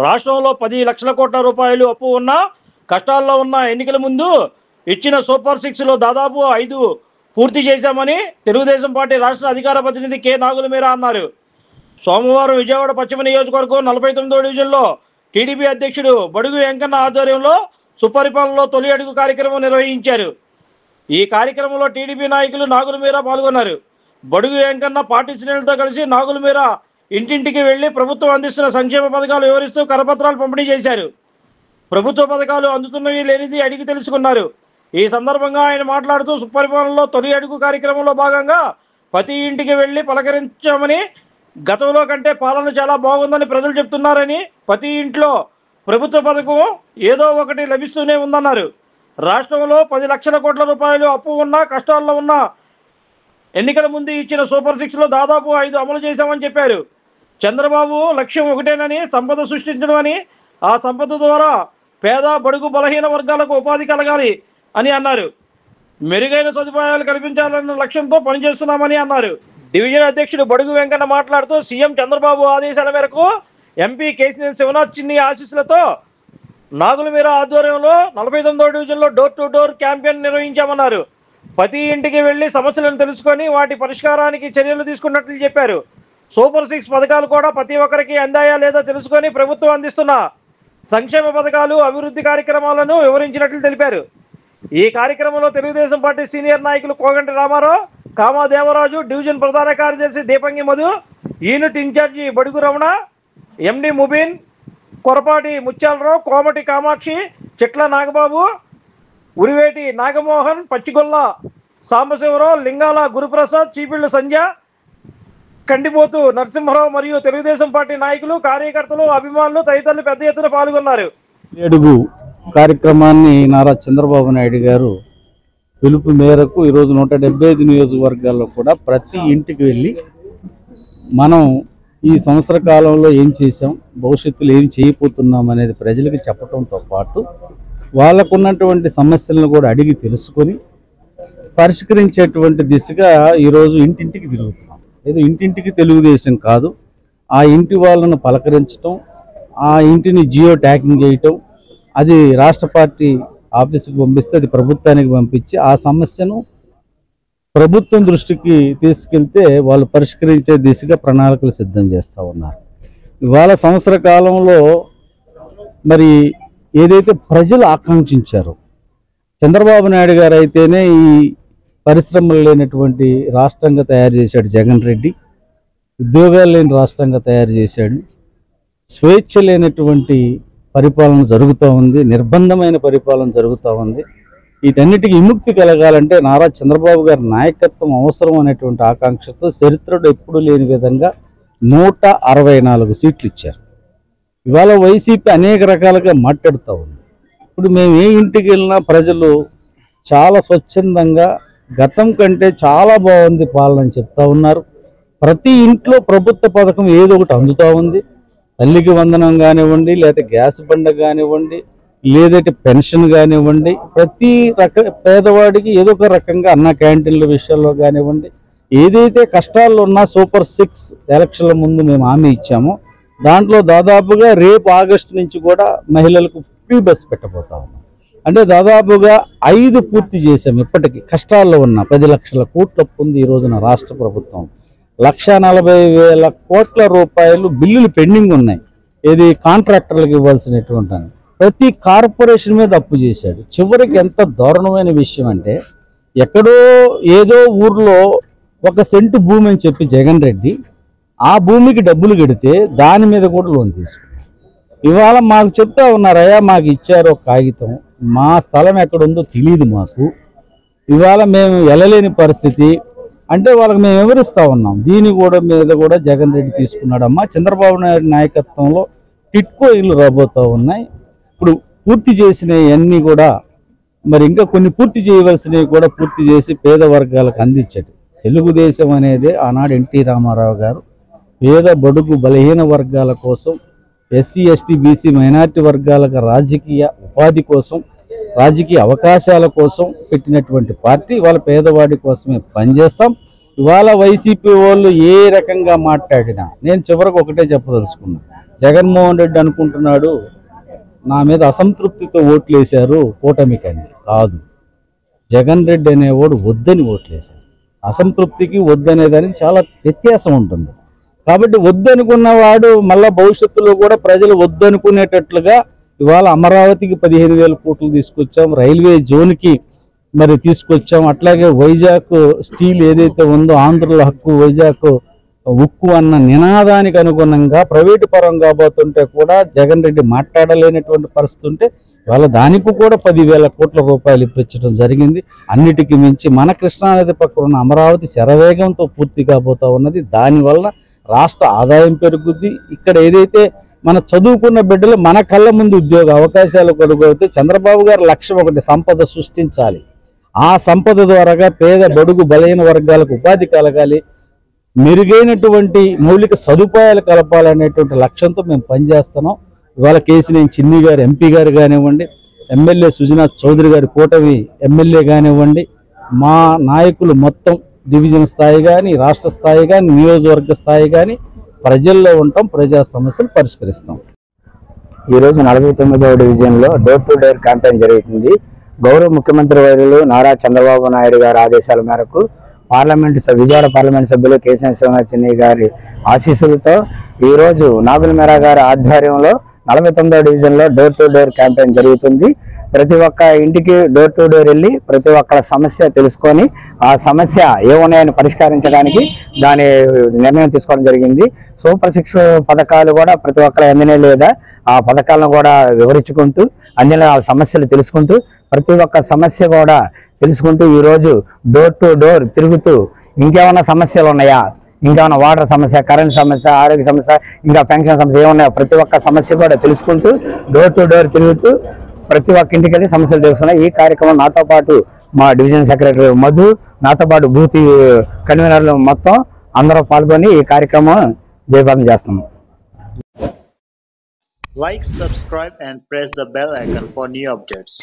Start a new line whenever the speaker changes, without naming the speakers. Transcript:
రాష్ట్రంలో 10 లక్షల కోట్ల రూపాయలు అప్పు ఉన్న కష్టాల్లో ఉన్న ఎన్నికల ముందు ఇచ్చిన సూపర్ 6లో దాదాపు 5 పూర్తి చేశామని తెలుగుదేశం పార్టీ రాష్ట్ర అధికార ప్రతినిధి కె నాగులమీరా అన్నారు. సోమవారం విజయవాడ పశ్చిమ నియోజకవర్గం 49వ డివిజన్లో టీడీపీ అధ్యక్షుడు బడుగు వెంకన్న ఆధ్వర్యంలో సుపరిపాలనలో తొలి అడుగు కార్యక్రమం నిర్వహించారు. ఈ కార్యక్రమంలో టీడీపీ నాయకులు నాగులమీరా పాల్గొన్నారు. బడుగు వెంకన్న పార్టీ శ్రేణులతో కలిసి నాగులమీరా ఇంటింటికి వెళ్లి ప్రభుత్వం అందిస్తున్న సంక్షేమ పథకాలు వివరిస్తూ కరపత్రాలు పంపిణీ చేశారు. ప్రభుత్వ పథకాలు అందుతున్నవి లేనిది అడిగి తెలుసుకున్నారు. ఈ సందర్భంగా ఆయన మాట్లాడుతూ సుపరిపాలనలో తొలి అడుగు కార్యక్రమంలో భాగంగా ప్రతి ఇంటికి వెళ్లి పలకరించామని, గతంలో కంటే పాలన చాలా బాగుందని ప్రజలు చెప్తున్నారని, ప్రతి ఇంట్లో ప్రభుత్వ పథకం ఏదో ఒకటి లభిస్తూనే ఉందన్నారు. రాష్ట్రంలో 10 లక్షల కోట్ల రూపాయలు అప్పు ఉన్న కష్టాల్లో ఉన్న ఎన్నికల ముందు ఇచ్చిన సూపర్ 6లో దాదాపు 5 అమలు చేశామని చెప్పారు. చంద్రబాబు లక్ష్యం ఒకటేనని, సంపద సృష్టించడం అని, ఆ సంపద ద్వారా పేద బడుగు బలహీన వర్గాలకు ఉపాధి కలగాలి అని అన్నారు. మెరుగైన సదుపాయాలు కల్పించాలన్న లక్ష్యంతో పనిచేస్తున్నామని అన్నారు. డివిజన్ అధ్యక్షుడు బడుగు వెంకన్న మాట్లాడుతూ సీఎం చంద్రబాబు ఆదేశాల మేరకు ఎంపీ కేసీఆర్ శివనాథ్ చిన్ని ఆశీస్సులతో నాగులమీరా ఆధ్వర్యంలో 49వ డివిజన్లో డోర్ టు డోర్ క్యాంపెయిన్ నిర్వహించామన్నారు. ప్రతి ఇంటికి వెళ్లి సమస్యలను తెలుసుకొని వాటి పరిష్కారానికి చర్యలు తీసుకున్నట్లు చెప్పారు. సూపర్ 6 పథకాలు కూడా ప్రతి ఒక్కరికి అందాయా లేదా తెలుసుకొని ప్రభుత్వం అందిస్తున్న సంక్షేమ పథకాలు, అభివృద్ధి కార్యక్రమాలను వివరించినట్లు తెలిపారు. ఈ కార్యక్రమంలో తెలుగుదేశం పార్టీ సీనియర్ నాయకులు కోగంటి రామారావు, కామా దేవరాజు, డివిజన్ ప్రధాన కార్యదర్శి దీపంగి మధు, యూనిట్ ఇన్ఛార్జి బడుగు రమణ, ఎండి ముబీన్, కొరపాటి ముత్యాలరావు, కోమటి కామాక్షి, చిట్ల నాగబాబు, ఉరివేటి నాగమోహన్, పచ్చిగొల్ల సాంబశివరావు, లింగాల గురుప్రసాద్, చీపిళ్ల సంధ్య, కండిపోతు నరసింహరావు మరియు తెలుగుదేశం పార్టీ నాయకులు, కార్యకర్తలు, అభిమానులు తదితరులు పెద్ద ఎత్తున పాల్గొన్నారు.
అడుగు కార్యక్రమాన్ని నారా చంద్రబాబు నాయుడు గారు పిలుపు మేరకు ఈరోజు 175 నియోజకవర్గాల్లో కూడా ప్రతి ఇంటికి వెళ్ళి మనం ఈ సంవత్సర కాలంలో ఏం చేసాం, భవిష్యత్తులో ఏం చేయబోతున్నాం అనేది ప్రజలకు చెప్పడంతో పాటు వాళ్ళకున్నటువంటి సమస్యలను కూడా అడిగి తెలుసుకొని పరిష్కరించేటువంటి దిశగా ఈరోజు ఇంటింటికి తిరుగుతున్నాం. ఏదో ఇంటింటికి తెలుగుదేశం కాదు, ఆ ఇంటి వాళ్ళను పలకరించడం, ఆ ఇంటిని జియో ట్యాగింగ్ చేయటం, అది రాష్ట్ర పార్టీ ఆఫీసుకు పంపిస్తే అది ప్రభుత్వానికి పంపించి ఆ సమస్యను ప్రభుత్వం దృష్టికి తీసుకెళ్తే వాళ్ళు పరిష్కరించే దిశగా ప్రణాళికలు సిద్ధం చేస్తూ ఉన్నారు. ఇవాళ సంవత్సర కాలంలో మరి ఏదైతే ప్రజలు ఆకాంక్షించారో, చంద్రబాబు నాయుడు గారు అయితేనే ఈ పరిశ్రమలు లేనటువంటి రాష్ట్రంగా తయారు చేశాడు జగన్ రెడ్డి, ఉద్యోగాలు లేని రాష్ట్రంగా తయారు చేశాడు, స్వేచ్ఛ లేనటువంటి పరిపాలన జరుగుతూ ఉంది, నిర్బంధమైన పరిపాలన జరుగుతూ ఉంది. వీటన్నిటికీ విముక్తి కలగాలంటే నారా చంద్రబాబు గారి నాయకత్వం అవసరం అనేటువంటి ఆకాంక్షతో చరిత్రలో ఎప్పుడూ లేని విధంగా 164 సీట్లు ఇచ్చారు. ఇవాళ వైసీపీ అనేక రకాలుగా మాట్లాడుతూ ఉంది. ఇప్పుడు మేము ఏ ఇంటికి వెళ్ళినా ప్రజలు చాలా స్వచ్ఛందంగా గతం కంటే చాలా బాగుంది పాలన అని చెప్తా ఉన్నారు. ప్రతి ఇంట్లో ప్రభుత్వ పథకం ఏదో ఒకటి అందుతూ ఉంది. తల్లికి వందనం కానివ్వండి, లేదా గ్యాస్ బండ కానివ్వండి, లేదంటే పెన్షన్ కానివ్వండి, ప్రతి పేదవాడికి ఏదో ఒక రకంగా అన్న క్యాంటీన్ల విషయాల్లో కానివ్వండి, ఏదైతే కష్టాల్లో ఉన్నా సూపర్ 6 ఎలక్షన్ల ముందు మేము హామీ ఇచ్చామో దాంట్లో దాదాపుగా రేపు ఆగస్టు నుంచి కూడా మహిళలకు ఫ్రీ బస్ పెట్టబోతా ఉన్నాం. అంటే దాదాపుగా 5 పూర్తి చేశాం. ఇప్పటికీ కష్టాల్లో ఉన్న 10 లక్షల కోట్ల అప్పు ఉంది ఈ రోజున రాష్ట్ర ప్రభుత్వం. 1,40,000 కోట్ల రూపాయలు బిల్లులు పెండింగ్ ఉన్నాయి. ఏది కాంట్రాక్టర్లకు ఇవ్వాల్సినటువంటి ప్రతి కార్పొరేషన్ మీద అప్పు చేశాడు. చివరికి ఎంత దారుణమైన విషయం అంటే, ఎక్కడో ఏదో ఊర్లో 1 సెంటు భూమి అని చెప్పి జగన్ రెడ్డి ఆ భూమికి డబ్బులు కడితే దాని మీద కూడా లోన్ తీసుకున్నాడు. ఇవాళ మాకు చెప్తా ఉన్నారయ్యా, మాకు ఇచ్చారు ఒక కాగితం, మా స్థలం ఎక్కడుందో తెలియదు మాకు, ఇవాళ మేము వెళ్ళలేని పరిస్థితి అంటే వాళ్ళకి మేము వివరిస్తూ ఉన్నాం. దీని కూడా మీద కూడా జగన్ రెడ్డి తీసుకున్నాడమ్మా. చంద్రబాబు నాయుడు నాయకత్వంలో టిట్కో ఇల్లు రాబోతూ ఉన్నాయి. ఇప్పుడు పూర్తి చేసినవన్నీ కూడా మరి ఇంకా కొన్ని పూర్తి చేయవలసినవి కూడా పూర్తి చేసి పేద వర్గాలకు అందించాడు. తెలుగుదేశం అనేది ఆనాడు ఎన్టీ రామారావు గారు పేద బడుగు బలహీన వర్గాల కోసం, ఎస్సీ ఎస్టీ బీసీ మైనార్టీ వర్గాలకు రాజకీయ ఉపాధి కోసం, రాజకీయ అవకాశాల కోసం పెట్టినటువంటి పార్టీ. వాళ్ళ పేదవాడి కోసమే పనిచేస్తాం. ఇవాళ వైసీపీ వాళ్ళు ఏ రకంగా మాట్లాడినా నేను చివరికి ఒకటే చెప్పదలుచుకున్నా, జగన్మోహన్ రెడ్డి అనుకుంటున్నాడు నా మీద అసంతృప్తితో ఓట్లేశారు కూటమికని. కాదు, జగన్ రెడ్డి అనేవాడు వద్దని ఓట్లేశారు. అసంతృప్తికి వద్దనేదానికి చాలా వ్యత్యాసం ఉంటుంది. కాబట్టి వద్దనుకున్నవాడు మళ్ళా భవిష్యత్తులో కూడా ప్రజలు వద్దనుకునేటట్లుగా ఇవాళ అమరావతికి 15,000 కోట్లు తీసుకొచ్చాం, రైల్వే జోన్కి మరి తీసుకొచ్చాం. అట్లాగే వైజాగ్ స్టీల్ ఏదైతే ఉందో ఆంధ్రుల హక్కు వైజాగ్ ఉక్కు అన్న నినాదానికి అనుగుణంగా ప్రైవేటు పరం కాబోతుంటే కూడా జగన్ రెడ్డి మాట్లాడలేనటువంటి పరిస్థితి ఉంటే ఇవాళ దానికి కూడా 10,000 కోట్ల రూపాయలు ఇప్పించడం జరిగింది. అన్నిటికీ మించి మన కృష్ణానది పక్కన ఉన్న అమరావతి శరవేగంతో పూర్తి కాబోతా ఉన్నది. దానివల్ల రాష్ట్ర ఆదాయం పెరుగుద్ది. ఇక్కడ ఏదైతే మన చదువుకున్న బిడ్డలు మన కళ్ళ ముందు ఉద్యోగ అవకాశాలు కొడుకుతే చంద్రబాబు గారి లక్ష్యం ఒకటి, సంపద సృష్టించాలి. ఆ సంపద ద్వారాగా పేద బడుగు బలైన వర్గాలకు ఉపాధి కలగాలి, మెరుగైనటువంటి మౌలిక సదుపాయాలు కలపాలనేటువంటి లక్ష్యంతో మేము పనిచేస్తున్నాం. ఇవాళ కేసినేని చిన్ని గారు ఎంపీ గారు కానివ్వండి, ఎమ్మెల్యే సుజనాథ్ చౌదరి గారి కూటమి ఎమ్మెల్యే కానివ్వండి, మా నాయకులు మొత్తం డివిజన్ స్థాయి కానీ రాష్ట్ర స్థాయి కానీ నియోజకవర్గ స్థాయి కానీ ప్రజల్లో ఉంటాం, ప్రజా సమస్యలు పరిష్కరిస్తాం.
ఈరోజు 49వ డివిజన్లో డోర్ టు డోర్ క్యాంపెయిన్ జరుగుతుంది. గౌరవ ముఖ్యమంత్రి వర్యులు నారా చంద్రబాబు నాయుడు గారి ఆదేశాల మేరకు విజయవాడ పార్లమెంట్ సభ్యులు కేసినేని చిన్ని గారి ఆశీస్సులతో ఈరోజు నాగుల మేరా గారి ఆధ్వర్యంలో 49వ డివిజన్లో డోర్ టు డోర్ క్యాంపెయిన్ జరుగుతుంది. ప్రతి ఒక్క ఇంటికి డోర్ టు డోర్ వెళ్ళి ప్రతి ఒక్కరి సమస్య తెలుసుకొని ఆ సమస్య ఏమున్నాయని పరిష్కరించడానికి దాని నిర్ణయం తీసుకోవడం జరిగింది. సూపర్ 6 పథకాలు కూడా ప్రతి ఒక్కరు అందినే లేదా ఆ పథకాలను కూడా వివరించుకుంటూ అందిన సమస్యలు తెలుసుకుంటూ ప్రతి ఒక్క సమస్య కూడా తెలుసుకుంటూ ఈరోజు డోర్ టు డోర్ తిరుగుతూ ఇంకేమైనా సమస్యలు ఉన్నాయా, ఇంకేమైనా వాటర్ సమస్య, కరెంట్ సమస్య, ఆరోగ్య సమస్య, ఇంకా పెన్షన్ సమస్య ఏమున్నాయో ప్రతి ఒక్క సమస్య కూడా తెలుసుకుంటూ డోర్ టు డోర్ తిరుగుతూ ప్రతి ఒక్క ఇంటికి వెళ్ళి సమస్యలు తెలుసుకున్నాయి. ఈ కార్యక్రమం నాతో పాటు మా డివిజన్ సెక్రటరీ మధు, నాతో పాటు బూత్ కన్వీనర్లు మొత్తం అందరూ పాల్గొని ఈ కార్యక్రమం జయప్రదం చేస్తున్నాం.
Like, subscribe and press the bell icon for new updates.